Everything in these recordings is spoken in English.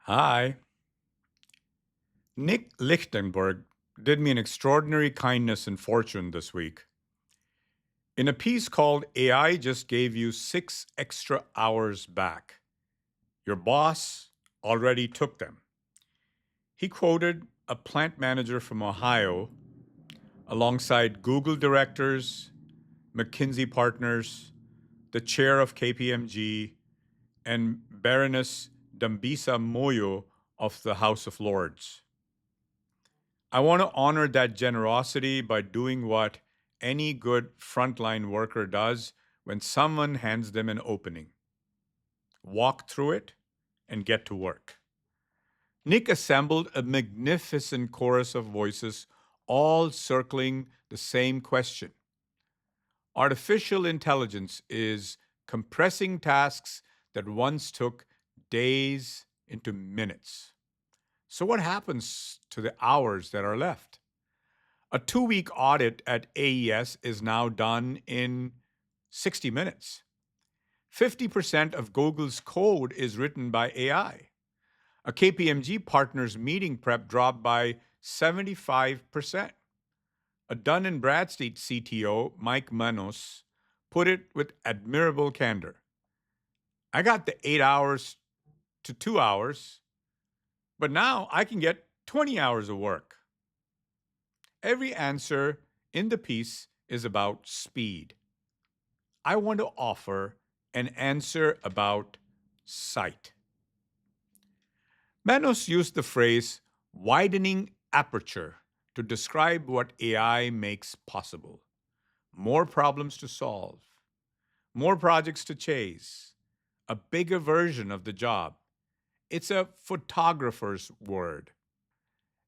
Hi. Nick Lichtenberg did me an extraordinary kindness and fortune this week. In a piece called AI Just Gave You 6 extra hours back, your boss already took them. He quoted a plant manager from Ohio alongside Google directors, McKinsey partners, the chair of KPMG, and Baroness Dambisa Moyo of the House of Lords. I want to honor that generosity by doing what any good frontline worker does when someone hands them an opening: walk through it and get to work. Nick assembled a magnificent chorus of voices, all circling the same question. Artificial intelligence is compressing tasks that once took days into minutes. So, what happens to the hours that are left? A 2 week audit at AES is now done in 60 minutes. 50% of Google's code is written by AI. A KPMG partner's meeting prep dropped by 75%. A Dun and Bradstreet CTO, Mike Manos, put it with admirable candor. I got the 8 hours to 2 hours, but now I can get 20 hours of work. Every answer in the piece is about speed. I want to offer an answer about sight. Manos used the phrase widening aperture to describe what AI makes possible: more problems to solve, more projects to chase, a bigger version of the job. It's a photographer's word.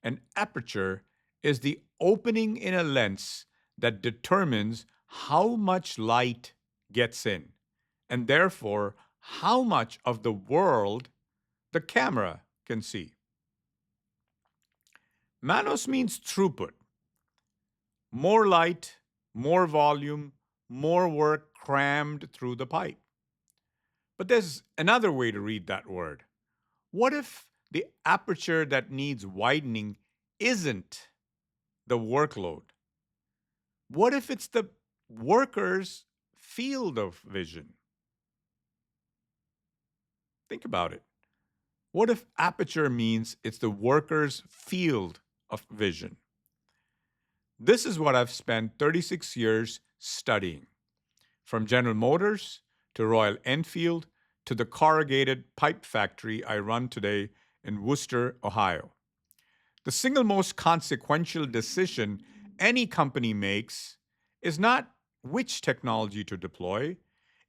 An aperture is the opening in a lens that determines how much light gets in, and therefore how much of the world the camera can see. Manos means throughput: more light, more volume, more work crammed through the pipe. But there's another way to read that word. What if the aperture that needs widening isn't the workload? What if it's the worker's field of vision? Think about it. What if aperture means it's the worker's field of vision? This is what I've spent 36 years studying, from General Motors to Royal Enfield to the corrugated pipe factory I run today in Worcester, Ohio. The single most consequential decision any company makes is not which technology to deploy,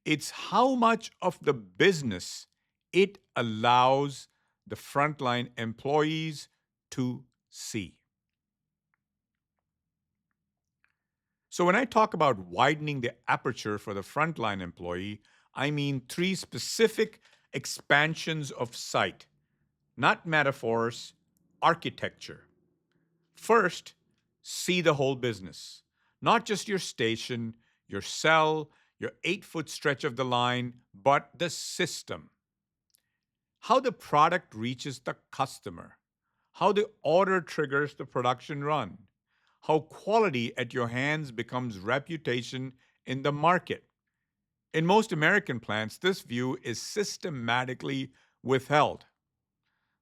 it's how much of the business it allows the frontline employees to see. So, when I talk about widening the aperture for the frontline employee, I mean three specific expansions of sight, not metaphors, architecture. First, see the whole business, not just your station, your cell, your 8 foot stretch of the line, but the system. How the product reaches the customer, how the order triggers the production run, how quality at your hands becomes reputation in the market. In most American plants, this view is systematically withheld.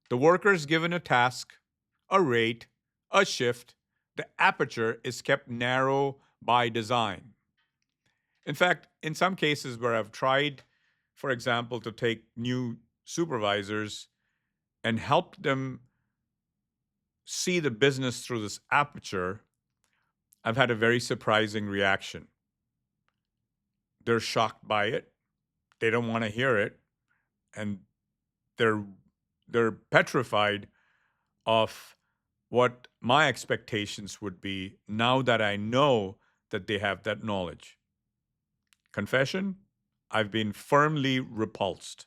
The worker is given a task, a rate, a shift. The aperture is kept narrow by design. In fact, in some cases where I've tried, for example, to take new supervisors and help them see the business through this aperture, I've had a very surprising reaction. They're shocked by it. They don't want to hear it, and they're they're petrified of what my expectations would be now that I know that they have that knowledge. Confession, I've been firmly repulsed.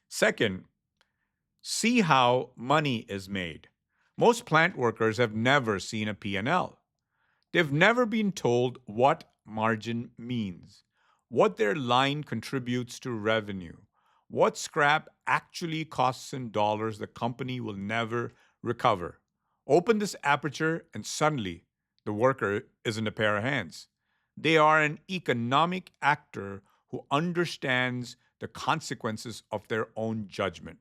Second, see how money is made. Most plant workers have never seen a P&L. They've never been told what margin means, what their line contributes to revenue, what scrap actually costs in dollars the company will never recover. Open this aperture, and suddenly the worker is in a pair of hands. They are an economic actor who understands the consequences of their own judgment.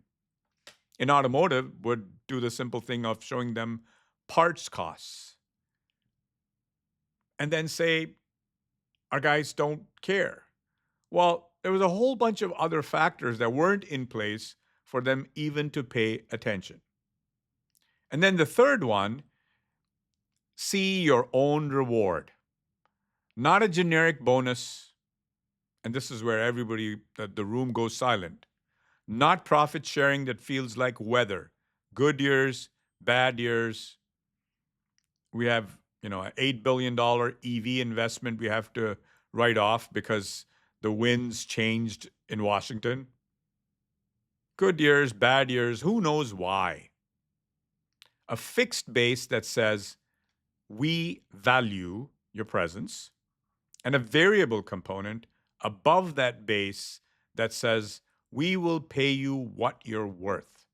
In automotive, would do the simple thing of showing them parts costs and then say, our guys don't care. Well, there was a whole bunch of other factors that weren't in place for them even to pay attention. And then the third one, see your own reward, not a generic bonus. And this is where the room goes silent. Not profit sharing that feels like weather, good years, bad years. We have, an $8 billion EV investment we have to write off because the winds changed in Washington. Good years, bad years, who knows why? A fixed base that says we value your presence, and a variable component above that base that says we will pay you what you're worth.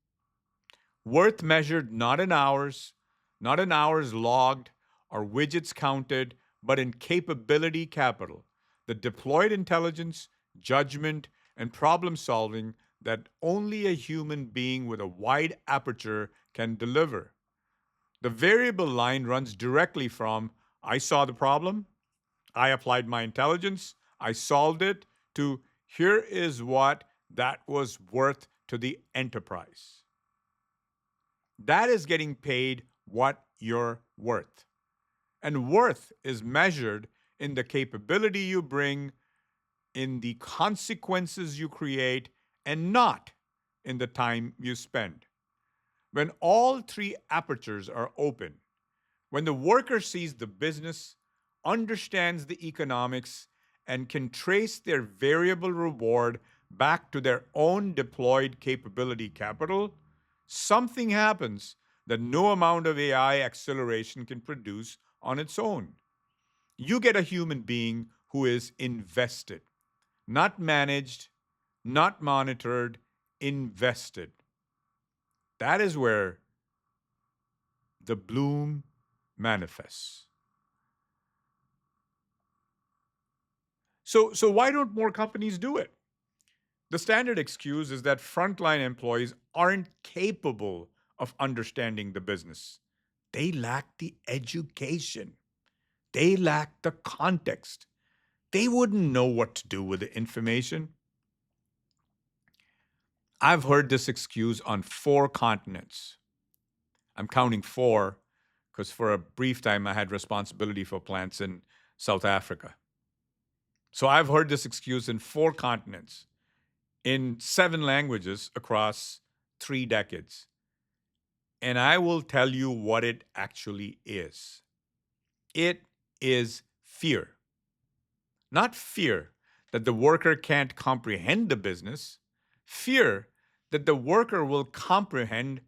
Worth measured not in hours logged or widgets counted, but in capability capital, the deployed intelligence, judgment, and problem solving that only a human being with a wide aperture can deliver. The variable line runs directly from I saw the problem, I applied my intelligence, I solved it, to here is what that was worth to the enterprise. That is getting paid what you're worth. And worth is measured in the capability you bring, in the consequences you create, and not in the time you spend. When all three apertures are open, when the worker sees the business, understands the economics, and can trace their variable reward back to their own deployed capability capital, something happens that no amount of AI acceleration can produce on its own. You get a human being who is invested, not managed, not monitored, invested. That is where the bloom manifests. So why don't more companies do it? The standard excuse is that frontline employees aren't capable of understanding the business. They lack the education. They lack the context. They wouldn't know what to do with the information. I've heard this excuse on 4 continents. I'm counting 4 because for a brief time I had responsibility for plants in South Africa. So I've heard this excuse in 4 continents, in 7 languages across 3 decades. And I will tell you what it actually is. It is fear. Not fear that the worker can't comprehend the business, fear that the worker will comprehend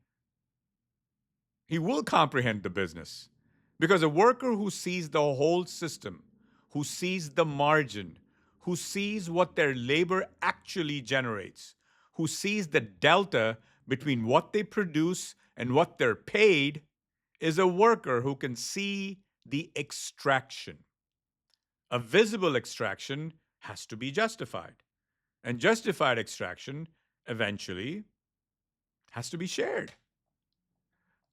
the business. Because a worker who sees the whole system, who sees the margin, who sees what their labor actually generates, who sees the delta between what they produce and what they're paid, is a worker who can see the extraction. A visible extraction has to be justified, and justified extraction eventually has to be shared.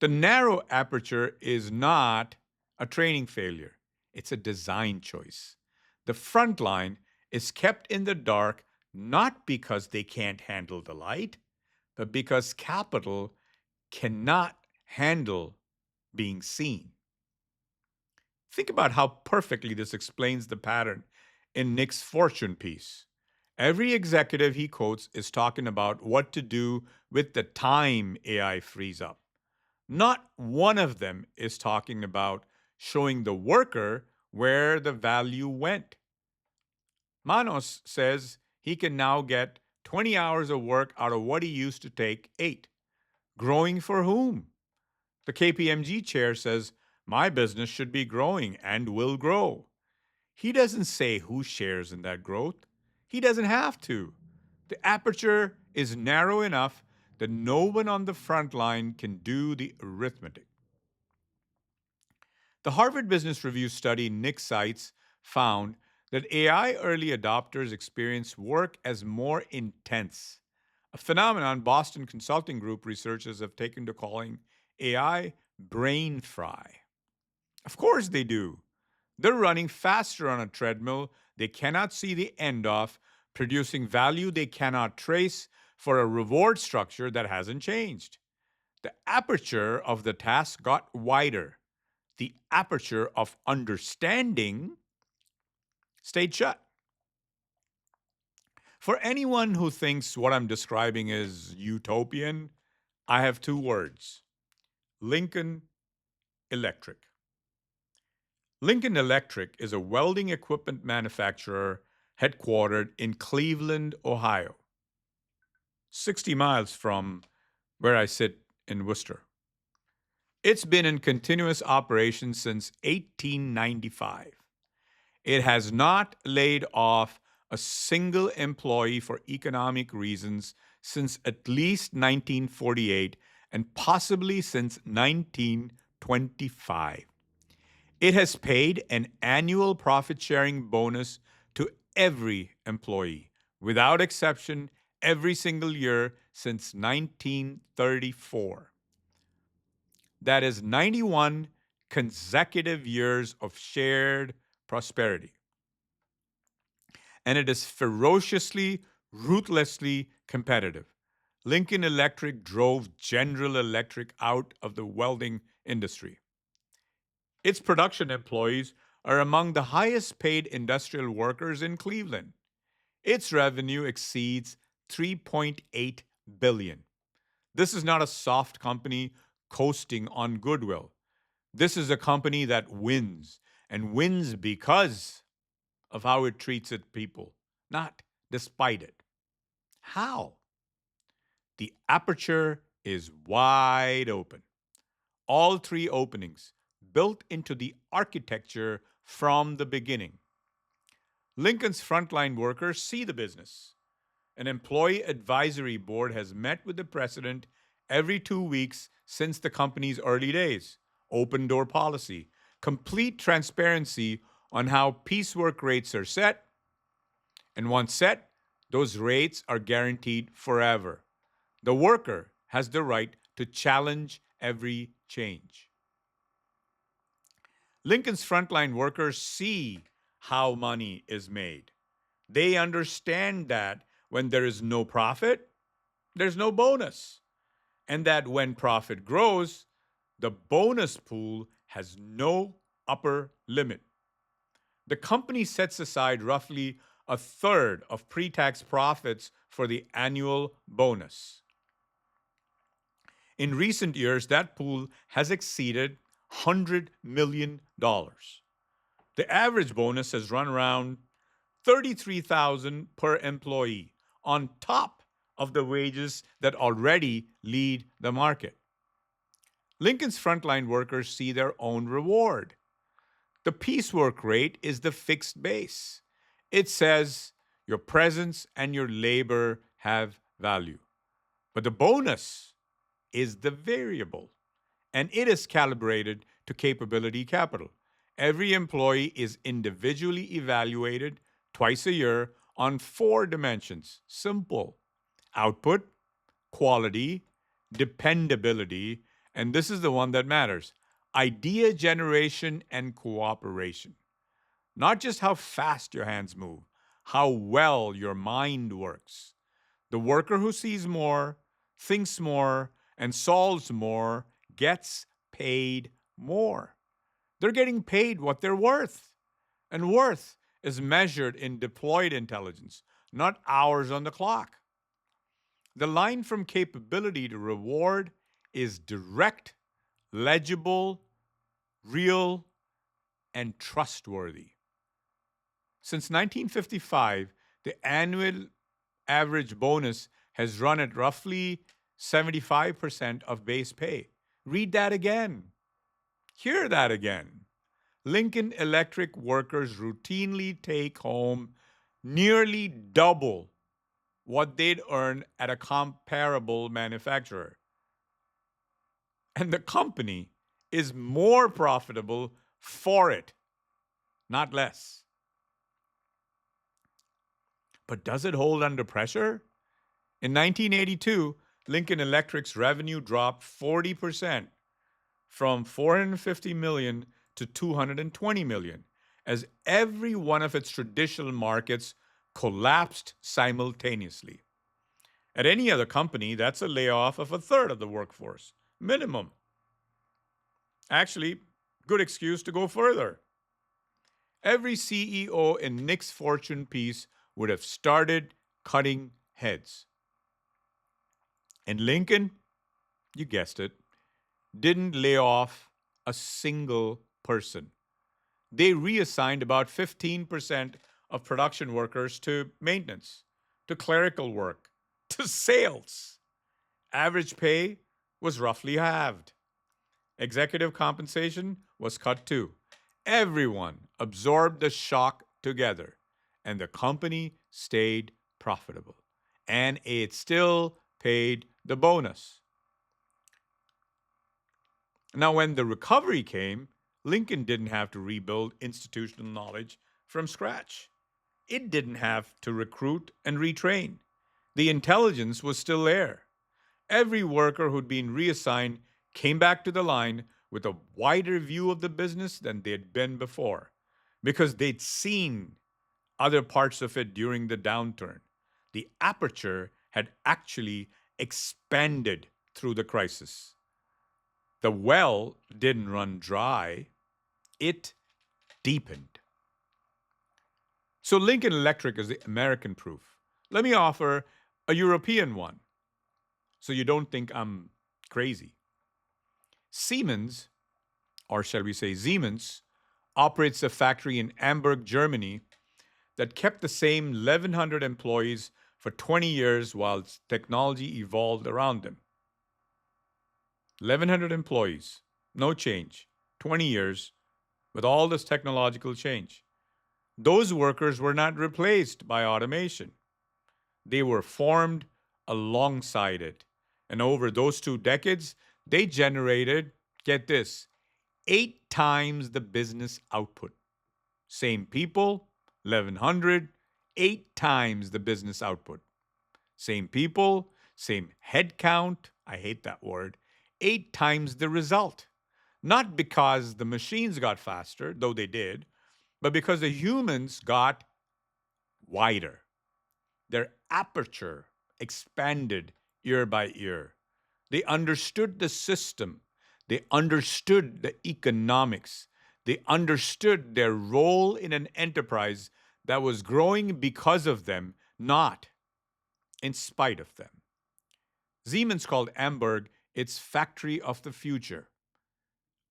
The narrow aperture is not a training failure, it's a design choice. The front line is kept in the dark not because they can't handle the light, but because capital cannot handle being seen. Think about how perfectly this explains the pattern in Nick's fortune piece. Every executive he quotes is talking about what to do with the time AI frees up. Not one of them is talking about showing the worker where the value went. Manos says he can now get 20 hours of work out of what he used to take 8. Growing for whom? The KPMG chair says, my business should be growing and will grow. He doesn't say who shares in that growth. He doesn't have to. The aperture is narrow enough that no one on the front line can do the arithmetic. The Harvard Business Review study Nick cites found that AI early adopters experience work as more intense, a phenomenon Boston Consulting Group researchers have taken to calling AI brain fry. Of course they do. They're running faster on a treadmill they cannot see the end of, producing value they cannot trace for a reward structure that hasn't changed. The aperture of the task got wider. The aperture of understanding stayed shut. For anyone who thinks what I'm describing is utopian, I have two words: Lincoln Electric. Lincoln Electric is a welding equipment manufacturer headquartered in Cleveland, Ohio, 60 miles from where I sit in Worcester. It's been in continuous operation since 1895. It has not laid off a single employee for economic reasons since at least 1948 and possibly since 1925. It has paid an annual profit sharing bonus to every employee, without exception, every single year since 1934. That is 91 consecutive years of shared prosperity. And it is ferociously, ruthlessly competitive. Lincoln Electric drove General Electric out of the welding industry. Its production employees are among the highest paid industrial workers in Cleveland. Its revenue exceeds $3.8 billion. This is not a soft company coasting on goodwill. This is a company that wins, and wins because of how it treats its people, not despite it. How? The aperture is wide open. All three openings built into the architecture from the beginning. Lincoln's frontline workers see the business. An employee advisory board has met with the president every 2 weeks since the company's early days. Open door policy, complete transparency on how piecework rates are set, and once set, those rates are guaranteed forever. The worker has the right to challenge every change. Lincoln's frontline workers see how money is made. They understand that when there is no profit, there's no bonus. And that when profit grows, the bonus pool has no upper limit. The company sets aside roughly a third of pre tax profits for the annual bonus. In recent years, that pool has exceeded $100 million. The average bonus has run around $33,000 per employee on top of the wages that already lead the market. Lincoln's frontline workers see their own reward. The piecework rate is the fixed base. It says your presence and your labor have value. But the bonus is the variable, and it is calibrated to capability capital. Every employee is individually evaluated twice a year on 4 dimensions. Simple: output, quality, dependability, and this is the one that matters: idea generation and cooperation. Not just how fast your hands move, how well your mind works. The worker who sees more, thinks more, and solves more gets paid more. They're getting paid what they're worth. And worth is measured in deployed intelligence, not hours on the clock. The line from capability to reward is direct, legible, real, and trustworthy. Since 1955, the annual average bonus has run at roughly 75% of base pay. Read that again. Hear that again. Lincoln Electric workers routinely take home nearly double what they'd earn at a comparable manufacturer. And the company is more profitable for it, not less. But does it hold under pressure? In 1982, Lincoln Electric's revenue dropped 40% from 450 million to 220 million as every one of its traditional markets collapsed simultaneously. At any other company, that's a layoff of a third of the workforce, minimum. Actually, good excuse to go further. Every CEO in Nick's fortune piece would have started cutting heads. And Lincoln, you guessed it, didn't lay off a single person. They reassigned about 15% of production workers to maintenance, to clerical work, to sales. Average pay was roughly halved. Executive compensation was cut too. Everyone absorbed the shock together, and the company stayed profitable. And it still paid the bonus. Now, when the recovery came, Lincoln didn't have to rebuild institutional knowledge from scratch. It didn't have to recruit and retrain. The intelligence was still there. Every worker who'd been reassigned came back to the line with a wider view of the business than they'd been before because they'd seen other parts of it during the downturn. The aperture had actually expanded through the crisis. The well didn't run dry, it deepened. So Lincoln Electric is the American proof. Let me offer a European one so you don't think I'm crazy. Siemens, or shall we say Siemens, operates a factory in Amberg, Germany that kept the same 1,100 employees for 20 years while technology evolved around them. 1,100 employees, no change, 20 years with all this technological change. Those workers were not replaced by automation. They were formed alongside it. And over those 2 decades, they generated, get this, 8 times the business output. Same people, 1,100, 8 times the business output. Same people, same head count, I hate that word, 8 times the result. Not because the machines got faster, though they did, but because the humans got wider. Their aperture expanded year by year. They understood the system. They understood the economics. They understood their role in an enterprise that was growing because of them, not in spite of them. Siemens called Amberg its factory of the future.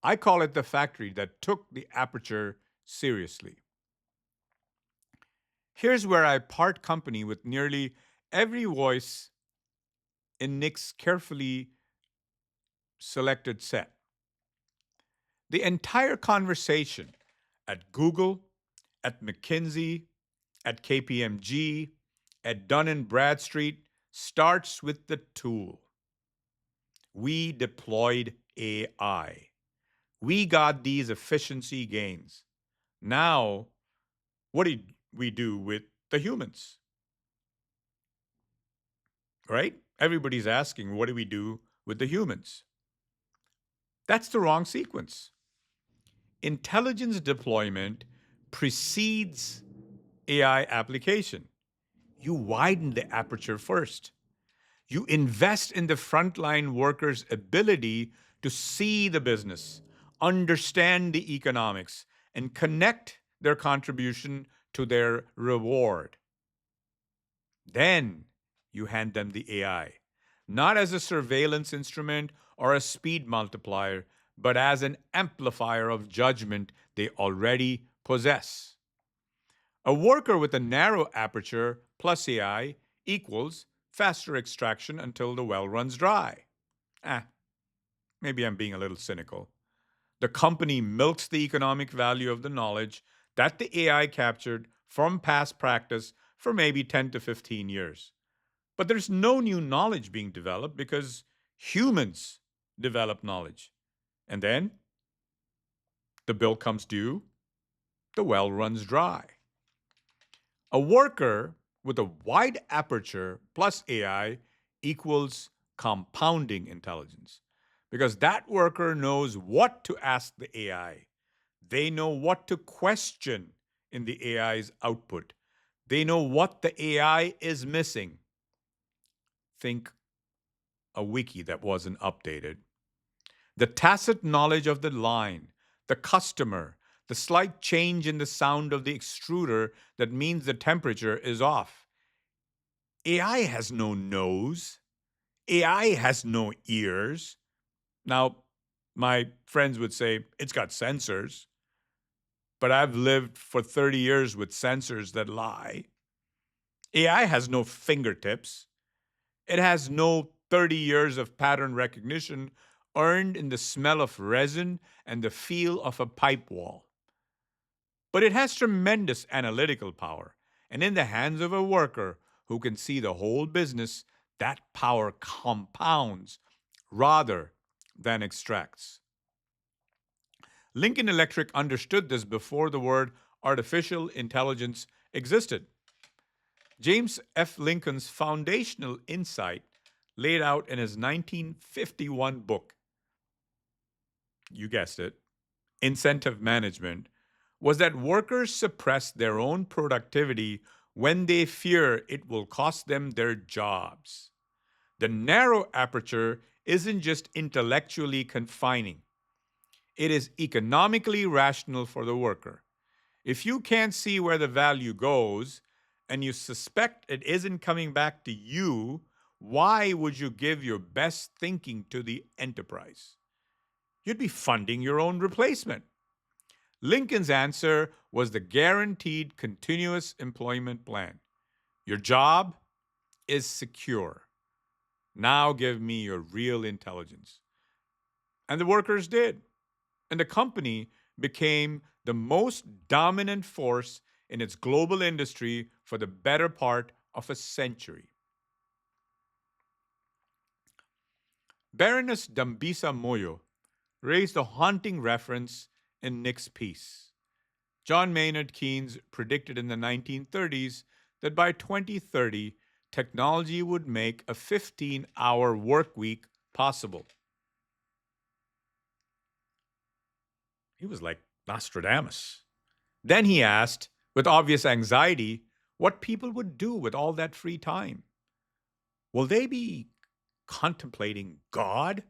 I call it the factory that took the aperture seriously. Here's where I part company with nearly every voice in Nick's carefully selected set. The entire conversation at Google, at McKinsey, at KPMG, at Dun and Bradstreet starts with the tool. We deployed AI. We got these efficiency gains. Now, what did we do with the humans? Right? Everybody's asking, what do we do with the humans? That's the wrong sequence. Intelligence deployment precedes AI application. You widen the aperture first. You invest in the frontline workers' ability to see the business, understand the economics, and connect their contribution to their reward. Then you hand them the AI, not as a surveillance instrument or a speed multiplier, but as an amplifier of judgment they already possess. A worker with a narrow aperture plus AI equals faster extraction until the well runs dry. Maybe I'm being a little cynical. The company milks the economic value of the knowledge that the AI captured from past practice for maybe 10 to 15 years. But there's no new knowledge being developed because humans develop knowledge. And then the bill comes due, the well runs dry. A worker with a wide aperture plus AI equals compounding intelligence because that worker knows what to ask the AI. They know what to question in the AI's output. They know what the AI is missing. Think a wiki that wasn't updated. The tacit knowledge of the line, the customer, the slight change in the sound of the extruder that means the temperature is off. AI has no nose. AI has no ears. Now, my friends would say it's got sensors, but I've lived for 30 years with sensors that lie. AI has no fingertips. It has no 30 years of pattern recognition earned in the smell of resin and the feel of a pipe wall. But it has tremendous analytical power. And in the hands of a worker who can see the whole business, that power compounds rather than extracts. Lincoln Electric understood this before the word artificial intelligence existed. James F. Lincoln's foundational insight, laid out in his 1951 book, you guessed it, Incentive Management, was that workers suppress their own productivity when they fear it will cost them their jobs. The narrow aperture isn't just intellectually confining, it is economically rational for the worker. If you can't see where the value goes and you suspect it isn't coming back to you, why would you give your best thinking to the enterprise? You'd be funding your own replacement. Lincoln's answer was the guaranteed continuous employment plan. Your job is secure. Now give me your real intelligence. And the workers did. And the company became the most dominant force in its global industry for the better part of a century. Baroness Dambisa Moyo raised a haunting reference in Nick's piece. John Maynard Keynes predicted in the 1930s that by 2030, technology would make a 15-hour work week possible. He was like Nostradamus. Then he asked, with obvious anxiety, what people would do with all that free time. Will they be contemplating God?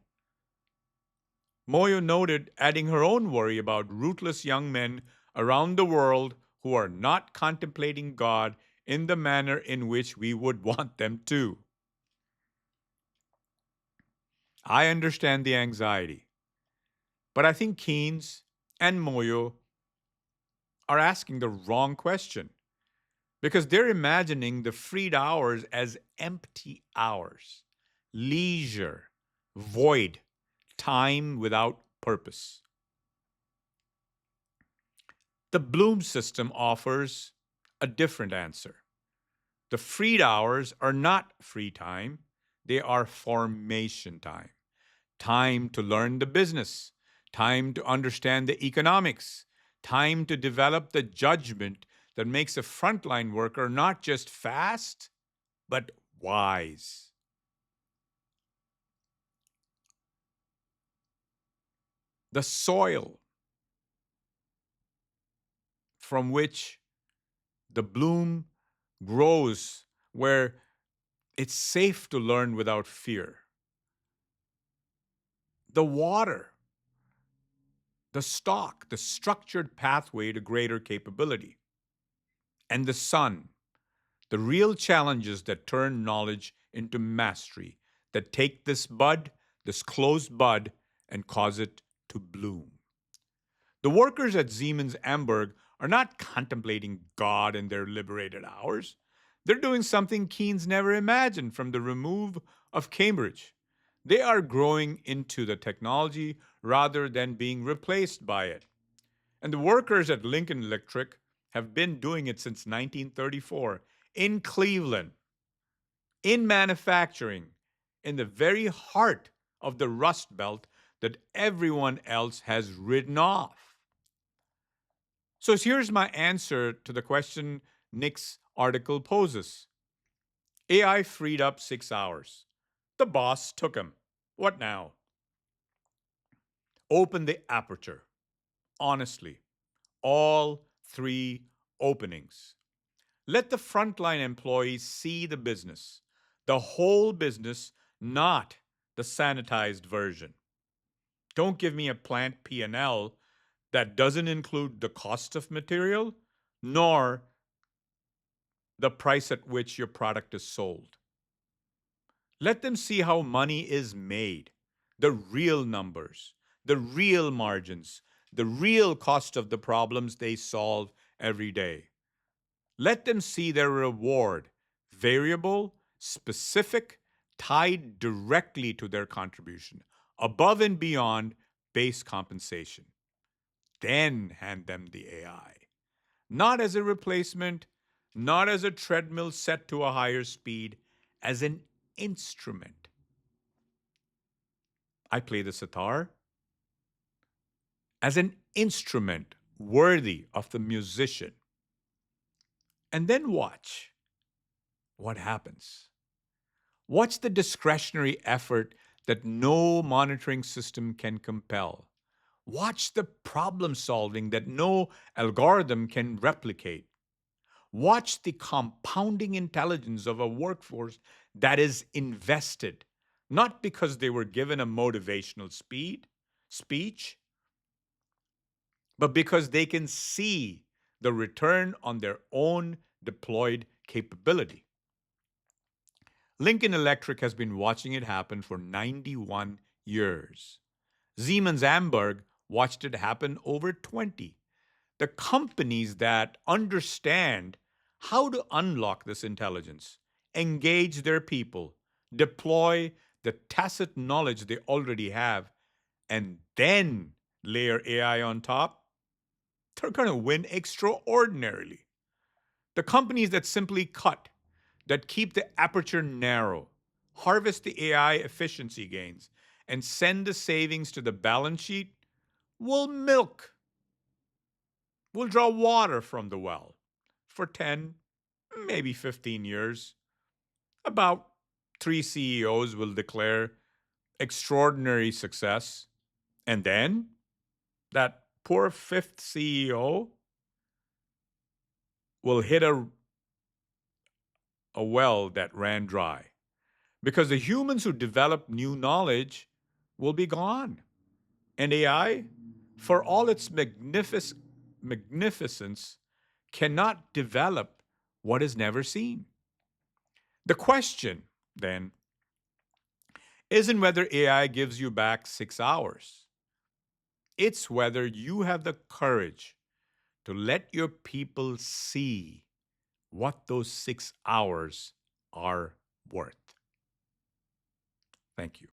Moyo noted, adding her own worry about rootless young men around the world who are not contemplating God in the manner in which we would want them to. I understand the anxiety, but I think Keynes and Moyo are asking the wrong question because they're imagining the freed hours as empty hours, leisure, void, time without purpose. The Bloom system offers a different answer. The freed hours are not free time, they are formation time. Time to learn the business, time to understand the economics, time to develop the judgment that makes a frontline worker not just fast, but wise. The soil from which the bloom grows, where it's safe to learn without fear. The water, the stock, the structured pathway to greater capability. And the sun, the real challenges that turn knowledge into mastery, that take this bud, this closed bud, and cause it to bloom. The workers at Siemens Amberg are not contemplating God in their liberated hours. They're doing something Keynes never imagined from the remove of Cambridge. They are growing into the technology rather than being replaced by it. And the workers at Lincoln Electric have been doing it since 1934 in Cleveland. in manufacturing, in the very heart of the Rust Belt that everyone else has ridden off. So here's my answer to the question Nick's article poses. AI freed up 6 hours. The boss took him. What now? Open the aperture. Honestly, all three openings. Let the frontline employees see the business, the whole business, not the sanitized version. Don't give me a plant P&L that doesn't include the cost of material nor the price at which your product is sold. Let them see how money is made, the real numbers, the real margins, the real cost of the problems they solve every day. Let them see their reward, variable, specific, tied directly to their contribution, above and beyond base compensation. Then hand them the AI. Not as a replacement, not as a treadmill set to a higher speed, as an instrument. I play the sitar as an instrument worthy of the musician. And then watch what happens. Watch the discretionary effort that no monitoring system can compel. Watch the problem solving that no algorithm can replicate. Watch the compounding intelligence of a workforce that is invested, not because they were given a motivational speech, but because they can see the return on their own deployed capability. Lincoln Electric has been watching it happen for 91 years. Siemens Amberg watched it happen over 20. The companies that understand how to unlock this intelligence, engage their people, deploy the tacit knowledge they already have, and then layer AI on top, they're going to win extraordinarily. The companies that simply cut, that keep the aperture narrow, harvest the AI efficiency gains, and send the savings to the balance sheet will milk, will draw water from the well for 10, maybe 15 years. About three CEOs will declare extraordinary success. And then that poor fifth CEO will hit a well that ran dry because the humans who develop new knowledge will be gone. And AI, for all its magnificence, cannot develop what is never seen. The question, then, isn't whether AI gives you back 6 hours. It's whether you have the courage to let your people see what those 6 hours are worth. Thank you.